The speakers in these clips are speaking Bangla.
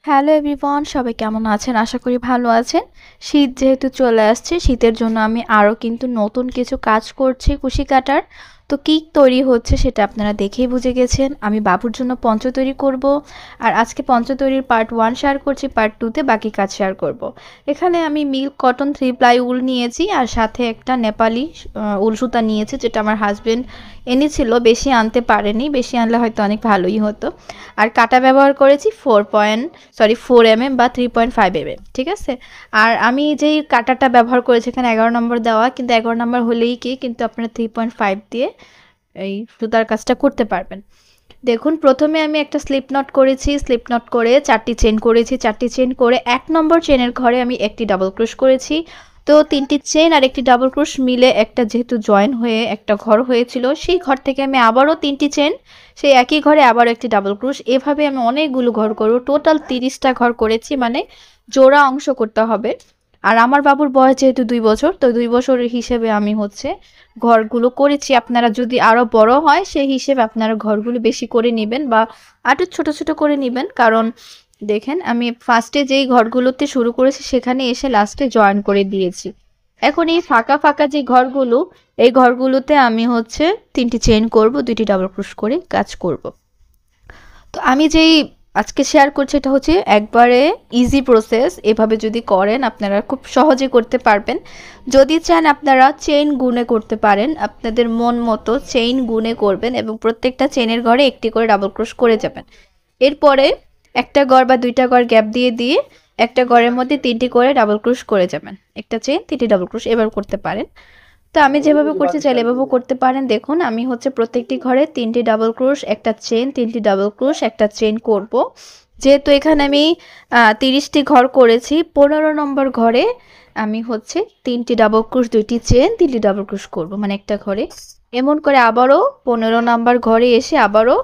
হ্যালো এভরিওয়ান, সবাই কেমন আছেন? আশা করি ভালো আছেন। শীত যেহেতু চলে আসছে, শীতের জন্য আমি আরও কিন্তু নতুন কিছু কাজ করছি কুশি কাটার। তো কী তৈরি হচ্ছে সেটা আপনারা দেখেই বুঝে গেছেন। আমি বাবুর জন্য পঞ্চ তৈরি করব। আর আজকে পঞ্চ তৈরির পার্ট 1 শেয়ার করছি, পার্ট 2তে বাকি কাজ শেয়ার করব। এখানে আমি মিল্ক কটন 3 প্লাই উল নিয়েছি আর সাথে একটা নেপালি উল সুতা নিয়েছি, যেটা আমার হাজবেন্ড এনেছিল। বেশি আনতে পারেনি, বেশি আনলে হয়তো অনেক ভালোই হতো। আর কাঁটা ব্যবহার করেছি 4 mm বা 3.5 mm, ঠিক আছে। আর আমি যেই কাঁটাটা ব্যবহার করেছি এখানে 11 নম্বর দেওয়া, কিন্তু 11 নম্বর হলেই কি, কিন্তু আপনারা 3.5 দিয়ে এই সুতার কাজটা করতে পারবেন। দেখুন, প্রথমে আমি একটা স্লিপ নট করেছি, স্লিপ নট করে 4টি চেন করেছি, 4টি চেন করে 1 নম্বর চেনের ঘরে আমি একটি ডাবল ক্রোশ করেছি। তো 3টি চেন আর একটি ডাবল ক্রোশ মিলে একটা যেহেতু জয়েন হয়ে একটা ঘর হয়েছিল, সেই ঘর থেকে আমি আবারও 3টি চেন, সেই একই ঘরে আবারও একটি ডাবল ক্রোশ, এভাবে আমি অনেকগুলো ঘর করব। টোটাল 30টা ঘর করেছি, মানে জোড়া অংশ করতে হবে। আর আমার বাবুর বয়স যেহেতু 2 বছর, তো 2 বছরের হিসেবে আমি ঘরগুলো করেছি। আপনারা যদি আরও বড় হয় সেই হিসেবে আপনারা ঘরগুলো বেশি করে নেবেন বা আরও ছোট ছোট করে নেবেন। কারণ দেখেন, আমি ফার্স্টে যেই ঘরগুলোতে শুরু করেছি সেখানে এসে লাস্টে জয়েন করে দিয়েছি। এখন এই ফাঁকা ফাঁকা যে ঘরগুলো, এই ঘরগুলোতে আমি 3টি চেইন করব, 2টি ডাবল ক্রোশ করে কাজ করব। তো আমি যেই আজকে শেয়ার করছি এটা একবারে ইজি প্রসেস। এভাবে যদি করেন আপনারা খুব সহজে করতে পারবেন। যদি চান আপনারা চেইন গুনে করতে পারেন, আপনাদের মন মতো চেইন গুনে করবেন এবং প্রত্যেকটা চেইনের ঘরে একটি করে ডাবল ক্রোশ করে যাবেন। এরপরে একটা ঘর বা 2টা ঘর গ্যাপ দিয়ে দিয়ে একটা ঘরের মধ্যে 3টি করে ডাবল ক্রোশ করে যাবেন। একটা চেইন 3টি ডাবল ক্রোশ এবার করতে পারেন। তো আমি যেভাবে করতে চাইলে এভাবেও করতে পারেন। দেখুন, আমি প্রত্যেকটি ঘরে 3টি ডাবল ক্রোশ, একটা চেইন, 3টি ডাবল ক্রোশ, একটা চেইন করব। যেহেতু এখানে আমি 30টি ঘর করেছি, 15 নম্বর ঘরে আমি 3টি ডাবল ক্রোশ, 2টি চেইন, 3টি ডাবল ক্রোশ করব, মানে একটা ঘরে। এমন করে আবারও 15 নম্বর ঘরে এসে আবারও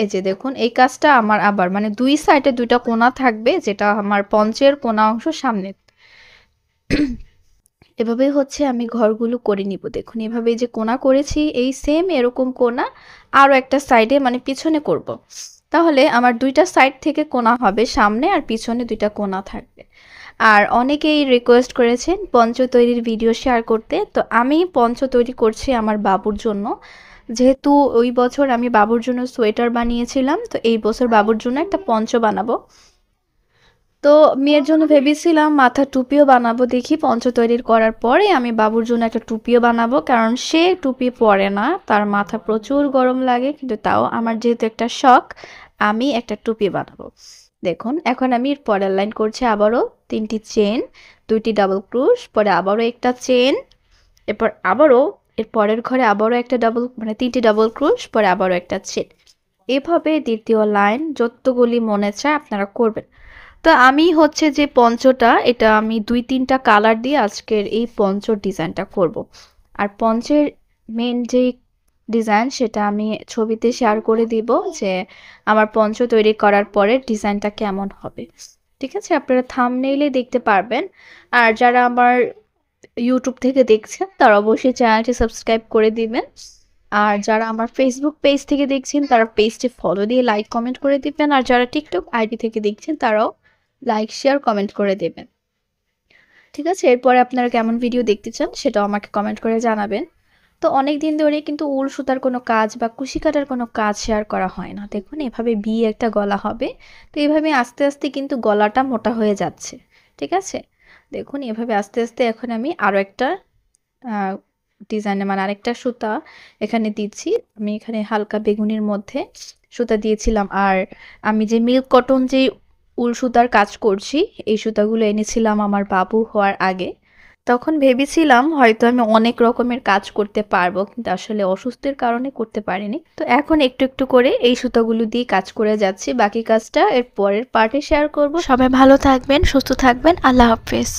এই যে দেখুন, এই কাজটা আমার আবার মানে 2 সাইডে 2টা কোণা থাকবে, যেটা আমার পঞ্চের কোণা অংশ সামনে। এভাবেই আমি ঘরগুলো করে নিব। দেখুন, এভাবে যে কোণা করেছি, এই সেম এরকম কোণা আরও একটা সাইডে মানে পিছনে করব। তাহলে আমার 2টা সাইড থেকে কোণা হবে, সামনে আর পিছনে 2টা কোণা থাকবে। আর অনেকেই রিকোয়েস্ট করেছেন পঞ্চ তৈরির ভিডিও শেয়ার করতে, তো আমি পঞ্চ তৈরি করছি আমার বাবুর জন্য। যেহেতু ওই বছর আমি বাবুর জন্য সোয়েটার বানিয়েছিলাম, তো এই বছর বাবুর জন্য একটা পঞ্চ বানাবো। তো মেয়ের জন্য ভেবেছিলাম মাথার টুপিও বানাবো। দেখি পঞ্চ তৈরি করার পরে আমি বাবুর জন্য একটা টুপিও বানাবো, কারণ সে টুপি পরে না, তার মাথা প্রচুর গরম লাগে। কিন্তু তাও আমার যেহেতু একটা শখ, আমি একটা টুপি বানাবো। দেখুন, এখন আমি এর পরের লাইন করছি আবারও 3টি চেন, 2টি ডাবল ক্রোশ, পরে আবারও একটা চেন, এরপর আবারও এর পরের ঘরে আবারও একটা ডাবল মানে 3টি ডাবল ক্রোশ, পরে আবারও একটা চেন। এভাবে দ্বিতীয় লাইন যতগুলি মনে চায় আপনারা করবেন। তো আমি যে পঞ্চটা, এটা আমি 2-3টা কালার দিয়ে আজকের এই পঞ্চর ডিজাইনটা করব। আর পঞ্চের মেন যেই ডিজাইন সেটা আমি ছবিতে শেয়ার করে দিব, যে আমার পঞ্চ তৈরি করার পরে ডিজাইনটা কেমন হবে। ঠিক আছে, আপনারা থাম্বনেইলে দেখতে পারবেন। আর যারা আমার ইউটিউব থেকে দেখছেন তারা অবশ্যই চ্যানেলটি সাবস্ক্রাইব করে দিবেন। আর যারা আমার ফেসবুক পেজ থেকে দেখছেন তারা পেজটি ফলো দিয়ে লাইক কমেন্ট করে দিবেন। আর যারা টিকটক আইডি থেকে দেখছেন তারাও লাইক শেয়ার কমেন্ট করে দেবেন। ঠিক আছে, এরপরে আপনারা কেমন ভিডিও দেখতে চান সেটাও আমাকে কমেন্ট করে জানাবেন। তো অনেক দিন ধরে কিন্তু উল সুতার কোনো কাজ বা কুশি কাটার কোনো কাজ শেয়ার করা হয় না। দেখুন, এভাবে একটা গলা হবে। তো এভাবে আস্তে আস্তে কিন্তু গলাটা মোটা হয়ে যাচ্ছে। ঠিক আছে, দেখুন এভাবে আস্তে আস্তে এখন আমি আরও একটা ডিজাইনে মানে আরেকটা সুতা এখানে দিচ্ছি। আমি এখানে হালকা বেগুনির মধ্যে সুতা দিয়েছিলাম। আর আমি যে মিল্ক কটন যে উল সুতার কাজ করছি, এই সুতাগুলো এনেছিলাম আমার বাবু হওয়ার আগে। তখন ভেবেছিলাম হয়তো আমি অনেক রকমের কাজ করতে পারবো, কিন্তু আসলে অসুস্থের কারণে করতে পারিনি। তো এখন একটু একটু করে এই সুতাগুলো দিয়ে কাজ করে যাচ্ছি। বাকি কাজটা এর পরের পার্টে শেয়ার করব। সবাই ভালো থাকবেন, সুস্থ থাকবেন। আল্লাহ হাফেজ।